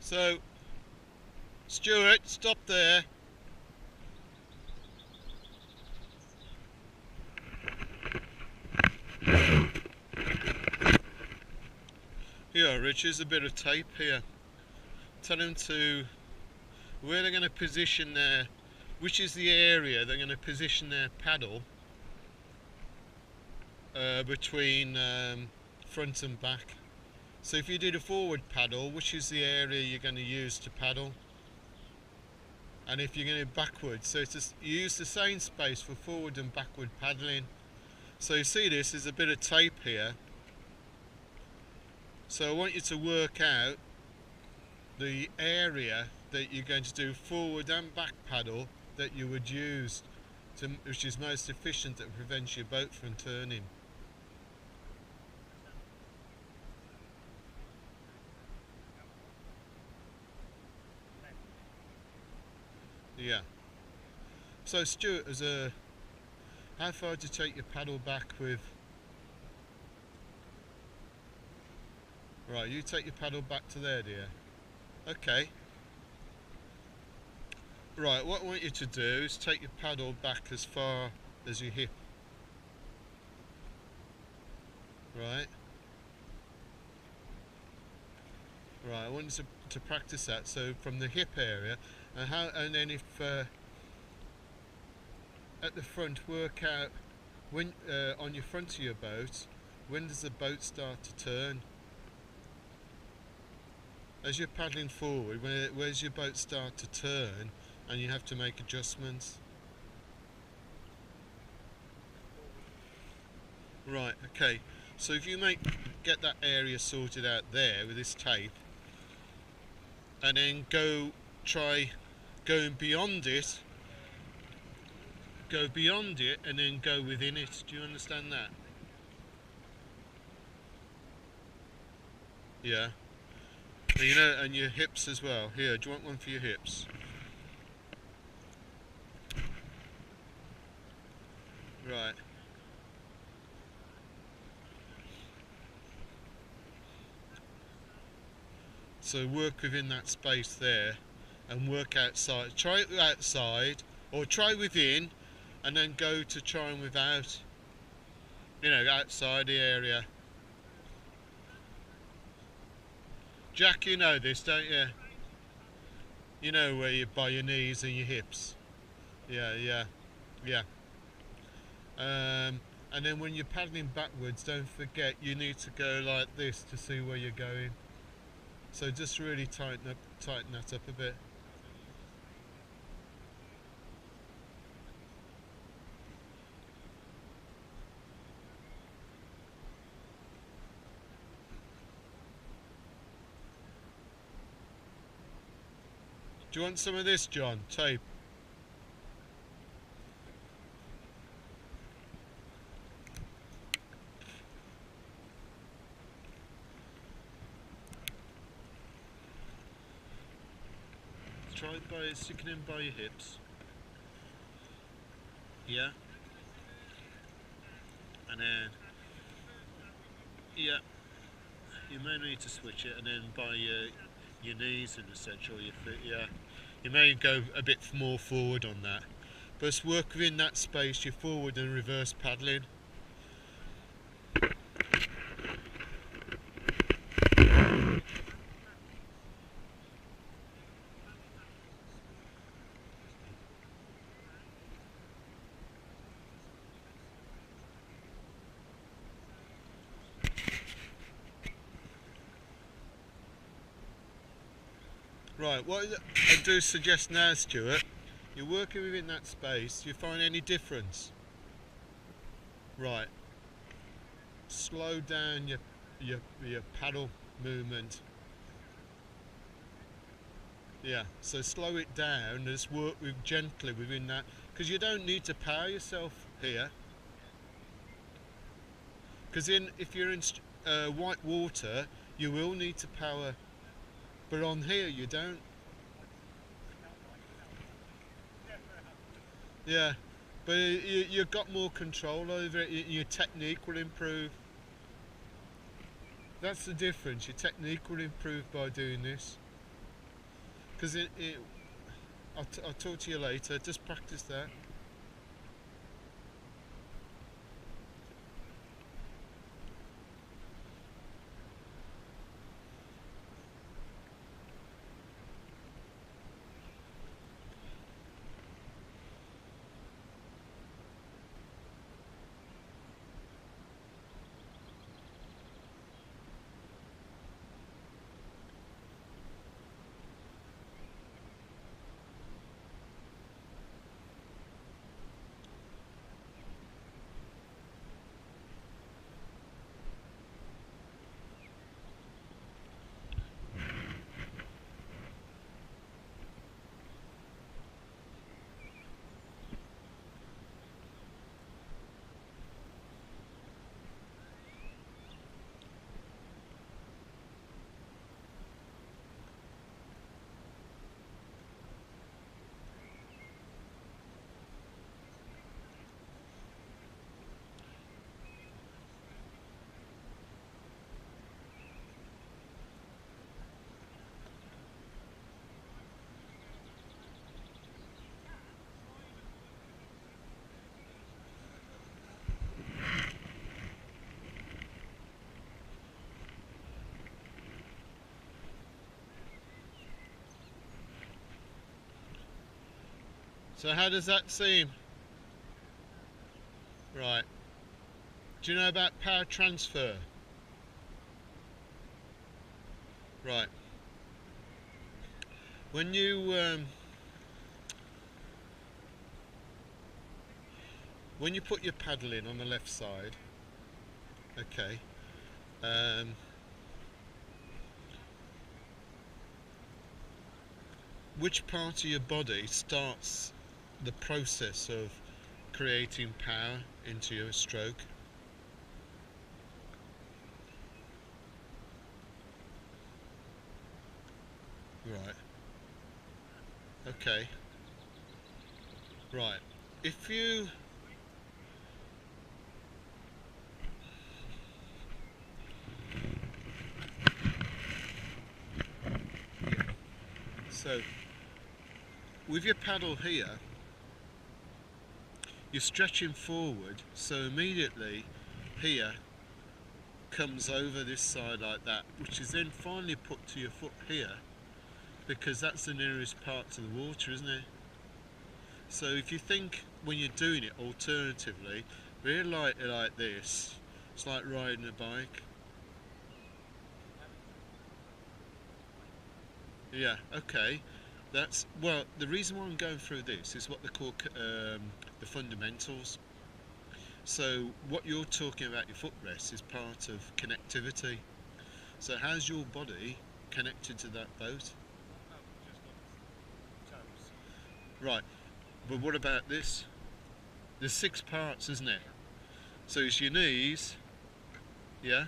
So, Stuart, stop there. Here, Rich, here's a bit of tape here. Tell them to where they're going to position their, which is the area they're going to position their paddle between front and back. So if you did a forward paddle, which is the area you're going to use to paddle? And if you're going to backwards, so it's you use the same space for forward and backward paddling. So you see this, there's a bit of tape here. So I want you to work out the area that you're going to do forward and back paddle that you would use, which is most efficient, that prevents your boat from turning. Yeah. So Stuart, how far to take your paddle back with? Right, you take your paddle back to there, dear. Okay. Right, what I want you to do is take your paddle back as far as your hip. Right. Right, I want you to practice that. So from the hip area, and then if at the front, work out when on your front of your boat, when does the boat start to turn? As you're paddling forward, where's your boat start to turn, and you have to make adjustments. Right, okay. So if you get that area sorted out there with this tape, and then try going beyond it, go beyond it, and then go within it. Do you understand that? Yeah. And, you know, and your hips as well. Here, do you want one for your hips? Right. So work within that space there, and work outside. Try it outside, or try within, and then go to trying without. You know, outside the area. Jack, you know this, don't you? You know where you by your knees and your hips. Yeah, yeah, yeah. And then when you're paddling backwards, don't forget you need to go like this to see where you're going. So just really tighten that up a bit. Do you want some of this, John? Tape. Try it by sticking in by your hips. Yeah. And then, yeah, you may need to switch it, and then by your knees and such, or your feet. Yeah. You may go a bit more forward on that. But just work within that space, you're forward and reverse paddling. Right, what I do suggest now, Stuart, you're working within that space, do you find any difference? Right, slow down your paddle movement. Yeah, so slow it down, just work gently within that, because you don't need to power yourself here. Because if you're in white water, you will need to power, but on here you don't. Yeah, but you've got more control over it, your technique will improve. That's the difference, your technique will improve by doing this. Because I'll talk to you later. Just practice that. So how does that seem? Right. Do you know about power transfer? Right. When you put your paddle in on the left side, okay, which part of your body starts the process of creating power into your stroke? Right. Okay. Right. If you so with your paddle here, you're stretching forward, so immediately here comes over this side like that, which is then finally put to your foot here, because that's the nearest part to the water, isn't it? So if you think when you're doing it alternatively, really like this, it's like riding a bike. Yeah, okay. That's, well, the reason why I'm going through this is what they call the fundamentals. So what you're talking about, your footrest, is part of connectivity. So how's your body connected to that boat? Right, but what about this? There's 6 parts, isn't it? So it's your knees, yeah,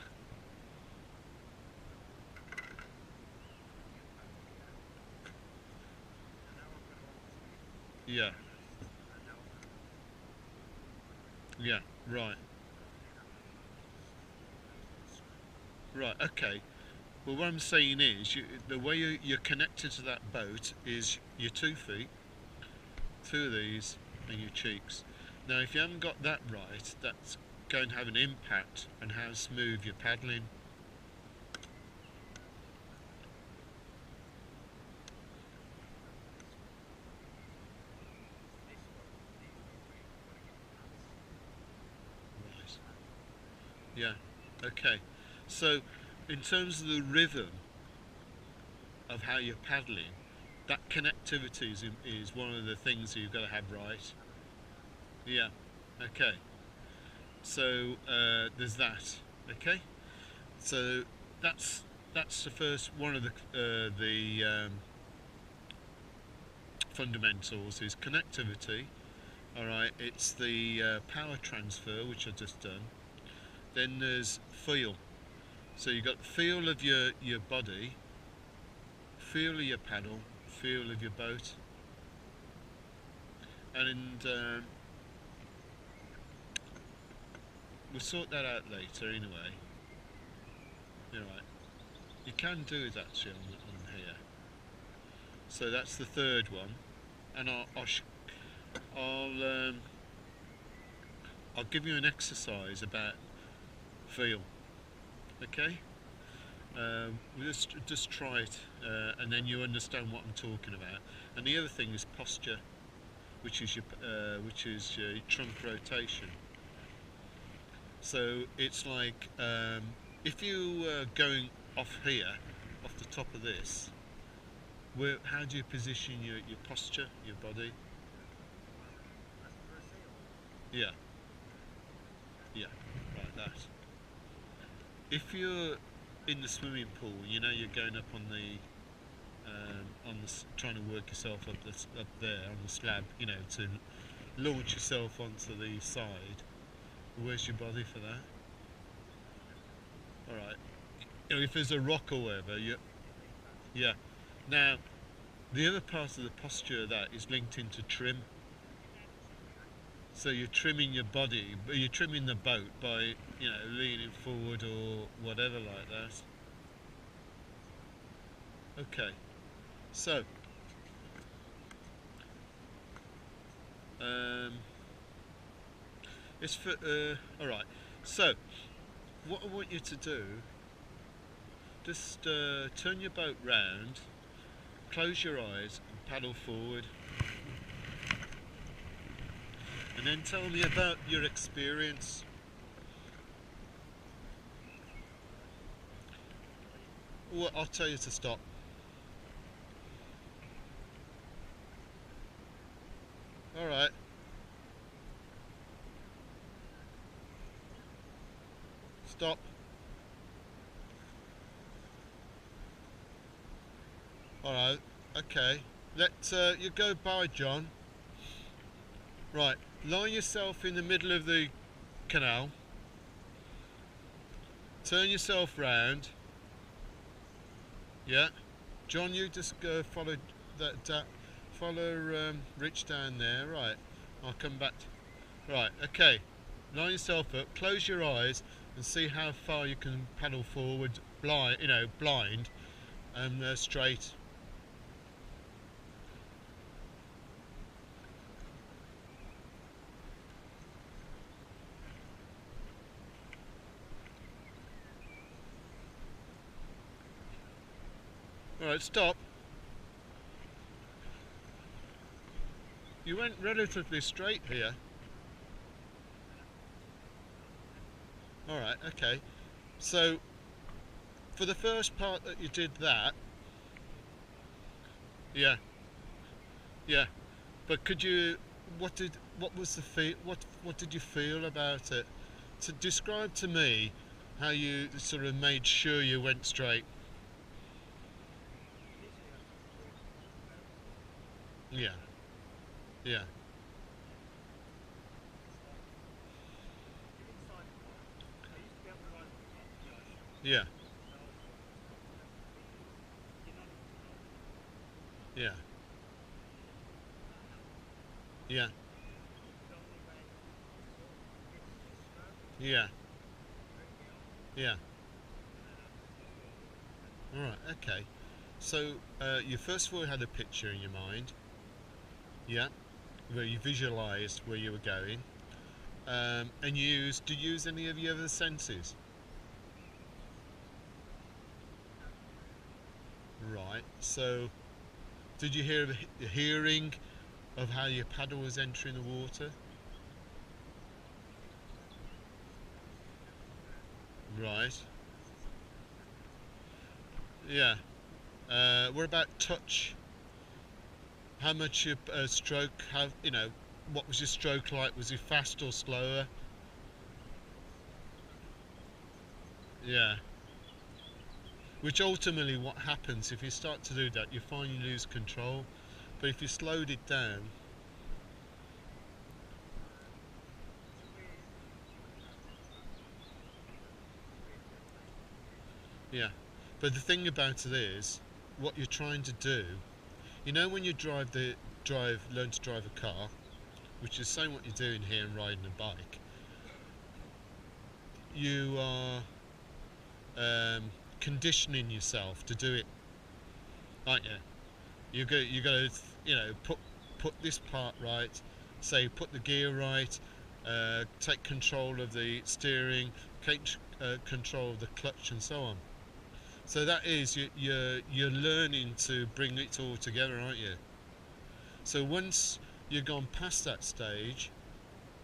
yeah, yeah, right, right, okay. Well, what I'm saying is, the way you're connected to that boat is your 2 feet, two of these, and your cheeks. Now, if you haven't got that right, that's going to have an impact on how smooth you're paddling. Right. Yeah. Okay. So, in terms of the rhythm of how you're paddling, that connectivity is one of the things that you've got to have right. Yeah. Okay. So there's that. Okay. So that's that's the first one of the fundamentals is connectivity. All right. It's the power transfer which I've just done. Then there's feel. So you've got the feel of your body, feel of your paddle, feel of your boat, and we'll sort that out later anyway. You're right. You can do it actually on here. So that's the third one, and I'll I'll give you an exercise about feel. Okay. We'll just try it, and then you understand what I'm talking about. And the other thing is posture, which is your trunk rotation. So it's like if you going off here, off the top of this, how do you position your posture, your body? Yeah, yeah, like that. If you're in the swimming pool, you know you're going up trying to work yourself up there on the slab, you know, to launch yourself onto the side. Where's your body for that? All right. You know, if there's a rock or whatever, yeah. Now, the other part of the posture of that is linked into trim. So you're trimming your body, but you're trimming the boat by, you know, leaning forward or whatever like that. Okay. So, um, it's for all right. So, what I want you to do, just turn your boat round, close your eyes, and paddle forward, and then tell me about your experience. Well, I'll tell you to stop. All right. Stop. All right. Okay. Let you go by, John. Right. Lie yourself in the middle of the canal. Turn yourself round. Yeah. John, you just go follow follow Rich down there. Right. I'll come back. Right. Okay. Line yourself up. Close your eyes and see how far you can paddle forward. Blind. You know, blind and straight. Alright, stop. You went relatively straight here. Alright, okay. So, for the first part that you did that, yeah, yeah. But could you, what was the what did you feel about it? To describe to me how you sort of made sure you went straight. Yeah, yeah, yeah, yeah, yeah, yeah, yeah. Alright, okay. So, you first of all had a picture in your mind, yeah, where you visualised where you were going, and did you use any of your other senses? Right, so did you hear the hearing of how your paddle was entering the water? Right, yeah. What about touch? How much your stroke, what was your stroke like? Was it fast or slower? Yeah. Which ultimately what happens if you start to do that, you find you lose control. But if you slowed it down, yeah. But the thing about it is, what you're trying to do, you know, when you learn to drive a car, which is the same what you're doing here and riding a bike, you are conditioning yourself to do it, aren't you? You got to, you know, put this part right. Say, put the gear right. Take control of the steering. Take control of the clutch and so on. So that is you're learning to bring it all together, aren't you? So once you've gone past that stage,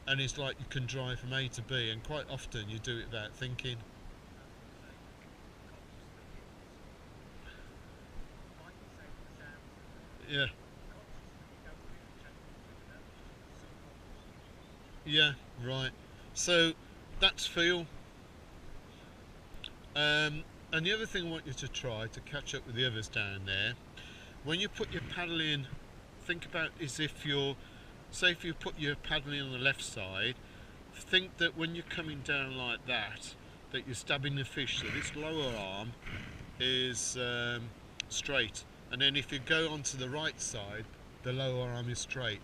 and it's like you can drive from A to B, and quite often you do it without thinking. Yeah, yeah, right. So that's feel. And the other thing I want you to try to catch up with the others down there, when you put your paddle in, think about as if you're, say if you put your paddle in on the left side, think that when you're coming down like that you're stabbing the fish, so this lower arm is straight, and then if you go onto the right side, the lower arm is straight.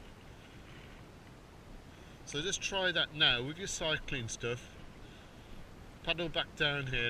So just try that now with your cycling stuff. Paddle back down here.